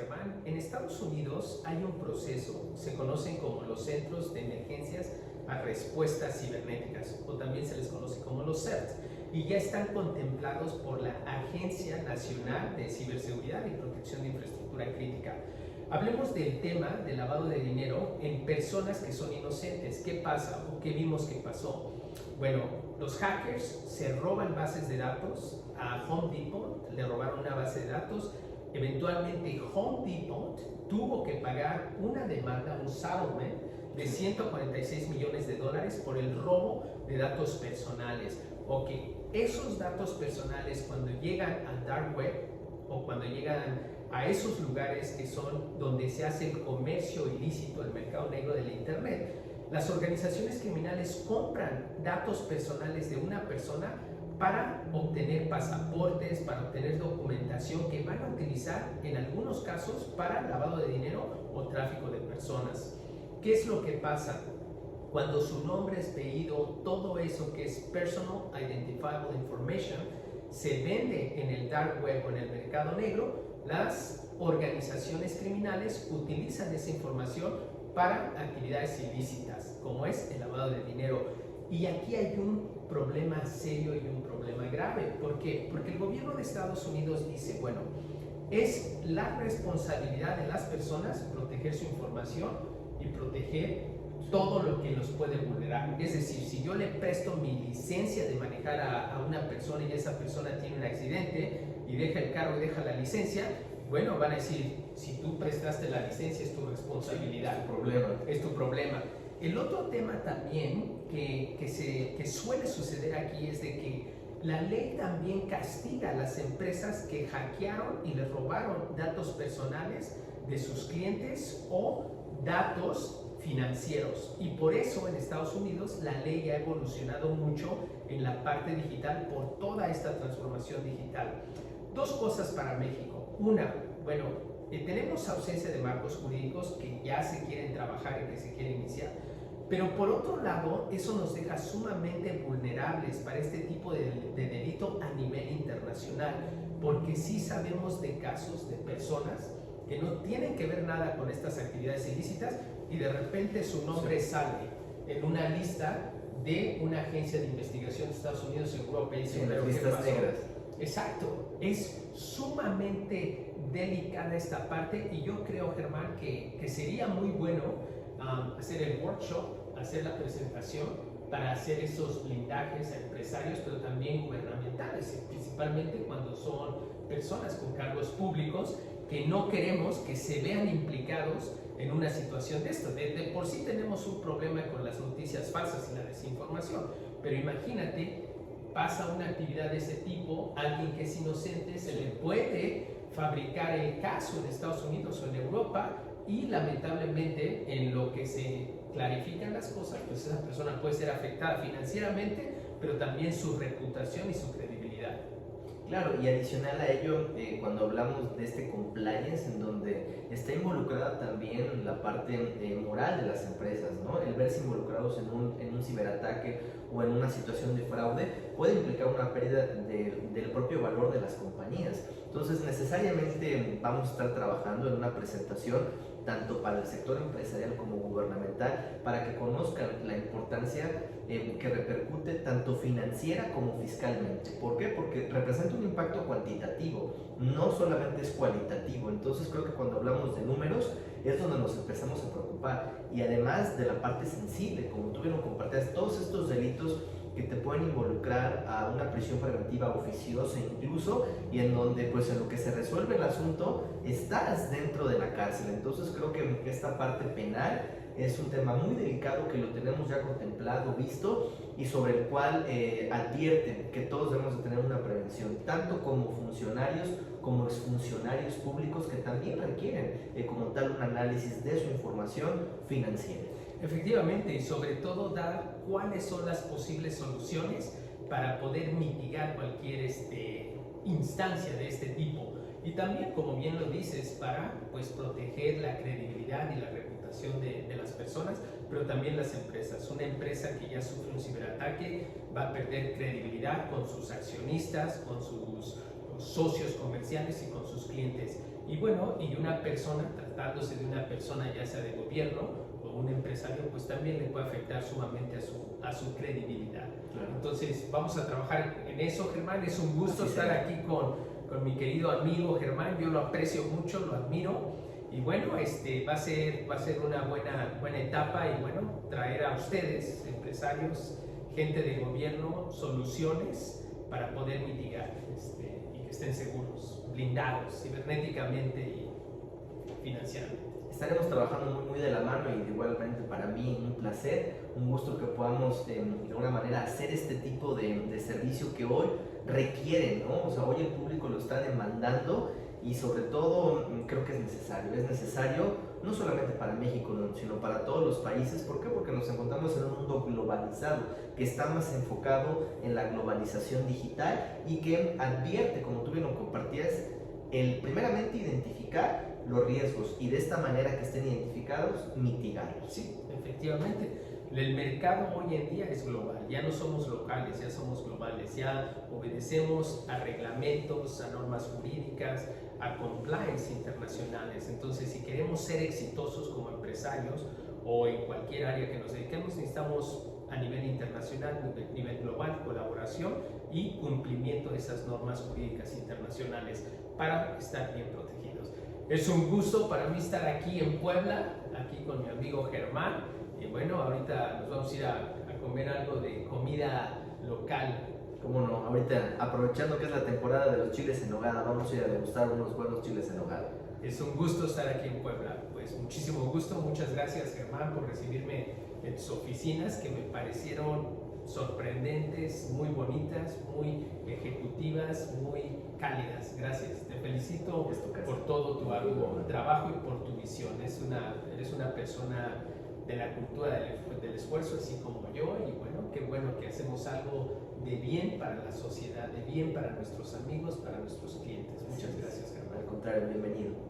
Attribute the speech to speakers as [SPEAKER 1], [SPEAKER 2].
[SPEAKER 1] Germán. En Estados Unidos hay un proceso, se conocen como los Centros de Emergencias a Respuestas Cibernéticas, o también se les conoce como los CERT, y ya están contemplados por la Agencia Nacional de Ciberseguridad y Protección de Infraestructura Crítica. Hablemos del tema del lavado de dinero en personas que son inocentes. ¿Qué pasa o qué vimos que pasó? Bueno, los hackers se roban bases de datos. A Home Depot le robaron una base de datos. Eventualmente Home Depot tuvo que pagar una demanda, un settlement de 146 millones de dólares por el robo de datos personales. Ok, esos datos personales cuando llegan al dark web o cuando llegan a esos lugares que son donde se hace el comercio ilícito, el mercado negro del internet, las organizaciones criminales compran datos personales de una persona para obtener pasaportes, para obtener documentación que van a utilizar en algunos casos para lavado de dinero o tráfico de personas. ¿Qué es lo que pasa? Cuando su nombre, apellido, todo eso que es Personal Identifiable Information se vende en el dark web o en el mercado negro, las organizaciones criminales utilizan esa información para actividades ilícitas, como es el lavado de dinero. Y aquí hay un problema serio y un problema grave. ¿Por qué? Porque el gobierno de Estados Unidos dice, bueno, es la responsabilidad de las personas proteger su información y proteger todo lo que los puede vulnerar. Es decir, si yo le presto mi licencia de manejar a una persona y esa persona tiene un accidente y deja el carro y deja la licencia, bueno, van a decir, si tú prestaste la licencia es tu responsabilidad. Es tu problema. El otro tema también que suele suceder aquí es de que la ley también castiga a las empresas que hackearon y les robaron datos personales de sus clientes o datos financieros, y por eso en Estados Unidos la ley ha evolucionado mucho en la parte digital por toda esta transformación digital. Dos cosas para México. Una, bueno, tenemos ausencia de marcos jurídicos que ya se quieren trabajar y que se quieren iniciar, pero por otro lado eso nos deja sumamente vulnerables para este tipo de delito a nivel internacional, porque sí sabemos de casos de personas que no tienen que ver nada con estas actividades ilícitas y de repente su nombre sale en una lista de una agencia de investigación de Estados Unidos, Europa y
[SPEAKER 2] en las listas negras.
[SPEAKER 1] Exacto, es sumamente delicada esta parte y yo creo, Germán, que sería muy bueno hacer el workshop, hacer la presentación para hacer esos blindajes a empresarios, pero también gubernamentales, principalmente cuando son personas con cargos públicos que no queremos que se vean implicados en una situación de esto. De por sí tenemos un problema con las noticias falsas y la desinformación, pero imagínate, pasa una actividad de ese tipo, alguien que es inocente, se le puede fabricar el caso en Estados Unidos o en Europa y lamentablemente en lo que se clarifican las cosas, pues esa persona puede ser afectada financieramente, pero también su reputación y su credibilidad.
[SPEAKER 2] Claro, y adicional a ello, cuando hablamos de este compliance, en donde está involucrada también la parte moral de las empresas, ¿no? El verse involucrados en un ciberataque o en una situación de fraude puede implicar una pérdida del propio valor de las compañías. Entonces, necesariamente vamos a estar trabajando en una presentación tanto para el sector empresarial como gubernamental, para que conozcan la importancia que repercute tanto financiera como fiscalmente. ¿Por qué? Porque representa un impacto cuantitativo, no solamente es cualitativo. Entonces creo que cuando hablamos de números es donde nos empezamos a preocupar, y además de la parte sensible, como tú bien lo compartías, todos estos delitos que te pueden involucrar a una prisión preventiva oficiosa incluso, y en donde pues en lo que se resuelve el asunto estás dentro de la cárcel. Entonces creo que esta parte penal es un tema muy delicado que lo tenemos ya contemplado, visto, y sobre el cual advierten que todos debemos de tener una prevención, tanto como funcionarios como exfuncionarios públicos, que también requieren como tal un análisis de su información financiera.
[SPEAKER 1] Efectivamente, y sobre todo dar cuáles son las posibles soluciones para poder mitigar cualquier instancia de este tipo. Y también, como bien lo dices, para pues, proteger la credibilidad y la reputación de las personas, pero también las empresas. Una empresa que ya sufre un ciberataque va a perder credibilidad con sus accionistas, con sus socios comerciales y con sus clientes. Y bueno, y una persona, tratándose de una persona ya sea de gobierno o un empresario, pues también le puede afectar sumamente a su credibilidad.
[SPEAKER 2] Claro.
[SPEAKER 1] Entonces vamos a trabajar en eso, Germán. Es un gusto
[SPEAKER 2] Así
[SPEAKER 1] estar
[SPEAKER 2] será.
[SPEAKER 1] aquí con mi querido amigo Germán. Yo lo aprecio mucho, lo admiro. Y bueno, va a ser una buena etapa y bueno, traer a ustedes, empresarios, gente de gobierno, soluciones para poder mitigar y que estén seguros, blindados cibernéticamente y financieramente.
[SPEAKER 2] Estaremos trabajando muy de la mano y igualmente para mí un placer, un gusto que podamos de alguna manera hacer este tipo de servicio que hoy requieren, ¿no? O sea, hoy el público lo está demandando y sobre todo creo que es necesario no solamente para México, sino para todos los países. ¿Por qué? Porque nos encontramos en un mundo globalizado, que está más enfocado en la globalización digital y que advierte, como tú bien lo compartías, el primeramente identificar los riesgos y de esta manera que estén identificados, mitigarlos.
[SPEAKER 1] Sí, efectivamente. El mercado hoy en día es global, ya no somos locales, ya somos globales, ya obedecemos a reglamentos, a normas jurídicas, a compliance internacionales. Entonces, si queremos ser exitosos como empresarios o en cualquier área que nos dediquemos, necesitamos a nivel internacional, a nivel global, colaboración y cumplimiento de esas normas jurídicas internacionales para estar bien protegidos. Es un gusto para mí estar aquí en Puebla, aquí con mi amigo Germán. Y bueno, ahorita nos vamos a ir a comer algo de comida local.
[SPEAKER 2] Cómo no, ahorita aprovechando que es la temporada de los chiles en nogada, vamos a ir a degustar unos buenos chiles en nogada.
[SPEAKER 1] Es un gusto estar aquí en Puebla, pues muchísimo gusto. Muchas gracias, Germán, por recibirme en tus oficinas, que me parecieron sorprendentes, muy bonitas, muy ejecutivas, muy cálidas. Gracias, te felicito por todo tu arduo trabajo y por tu visión. Eres una persona de la cultura del esfuerzo, así como yo, y bueno, qué bueno que hacemos algo de bien para la sociedad, de bien para nuestros amigos, para nuestros clientes. Muchas gracias, Germán.
[SPEAKER 2] Al contrario, bienvenido.